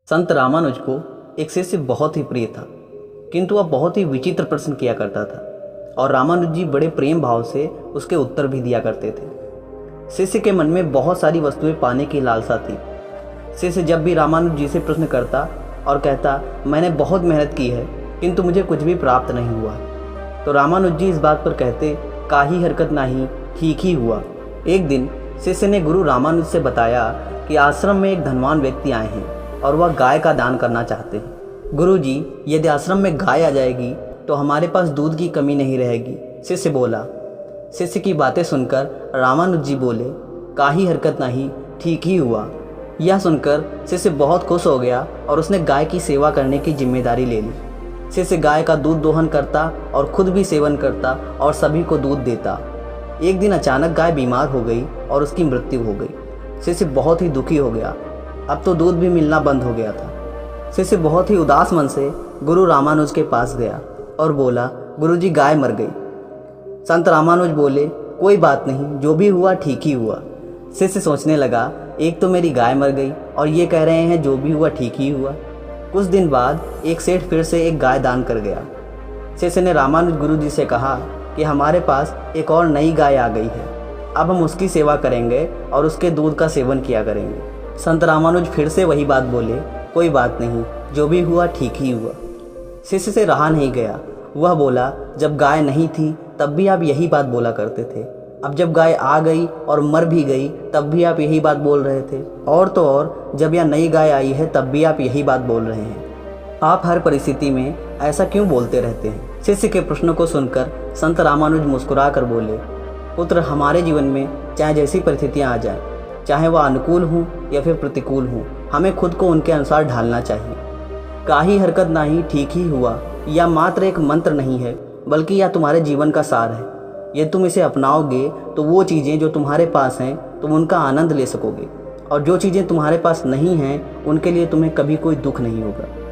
संत रामानुज को एक शिष्य बहुत ही प्रिय था, किंतु वह बहुत ही विचित्र प्रश्न किया करता था और रामानुज जी बड़े प्रेम भाव से उसके उत्तर भी दिया करते थे। शिष्य के मन में बहुत सारी वस्तुएं पाने की लालसा थी। शिष्य जब भी रामानुज जी से प्रश्न करता और कहता, मैंने बहुत मेहनत की है किंतु मुझे कुछ भी प्राप्त नहीं हुआ, तो रामानुज जी इस बात पर कहते, काही हरकत नहीं, ठीक ही हुआ। एक दिन शिष्य ने गुरु रामानुज से बताया कि आश्रम में एक धनवान व्यक्ति आए हैं और वह गाय का दान करना चाहते हैं। गुरु जी, यदि आश्रम में गाय आ जाएगी तो हमारे पास दूध की कमी नहीं रहेगी, शिष्य बोला। शिष्य की बातें सुनकर रामानुज जी बोले, काही हरकत नहीं, ठीक ही हुआ। यह सुनकर शिष्य बहुत खुश हो गया और उसने गाय की सेवा करने की जिम्मेदारी ले ली। शिष्य गाय का दूध दोहन करता और खुद भी सेवन करता और सभी को दूध देता। एक दिन अचानक गाय बीमार हो गई और उसकी मृत्यु हो गई। शिष्य बहुत ही दुखी हो गया, अब तो दूध भी मिलना बंद हो गया था। शिष्य बहुत ही उदास मन से गुरु रामानुज के पास गया और बोला, गुरु जी, गाय मर गई। संत रामानुज बोले, कोई बात नहीं, जो भी हुआ ठीक ही हुआ। शिष्य सोचने लगा, एक तो मेरी गाय मर गई और ये कह रहे हैं जो भी हुआ ठीक ही हुआ। कुछ दिन बाद एक सेठ फिर से एक गाय दान कर गया। शिष्य ने रामानुज गुरु जी से कहा कि हमारे पास एक और नई गाय आ गई है, अब हम उसकी सेवा करेंगे और उसके दूध का सेवन किया करेंगे। संत रामानुज फिर से वही बात बोले, कोई बात नहीं, जो भी हुआ ठीक ही हुआ। शिष्य से रहा नहीं गया, वह बोला, जब गाय नहीं थी तब भी आप यही बात बोला करते थे, अब जब गाय आ गई और मर भी गई तब भी आप यही बात बोल रहे थे, और तो और जब यह नई गाय आई है तब भी आप यही बात बोल रहे हैं। आप हर परिस्थिति में ऐसा क्यों बोलते रहते हैं? शिष्य के प्रश्न को सुनकर संत रामानुज मुस्कुरा कर बोले, पुत्र, हमारे जीवन में चाहे जैसी परिस्थितियाँ आ जाएं, चाहे वह अनुकूल हों या फिर प्रतिकूल हों, हमें खुद को उनके अनुसार ढालना चाहिए। काही हरकत नहीं, ठीक ही हुआ, यह मात्र एक मंत्र नहीं है, बल्कि यह तुम्हारे जीवन का सार है। यदि तुम इसे अपनाओगे तो वो चीज़ें जो तुम्हारे पास हैं तुम उनका आनंद ले सकोगे, और जो चीज़ें तुम्हारे पास नहीं हैं उनके लिए तुम्हें कभी कोई दुख नहीं होगा।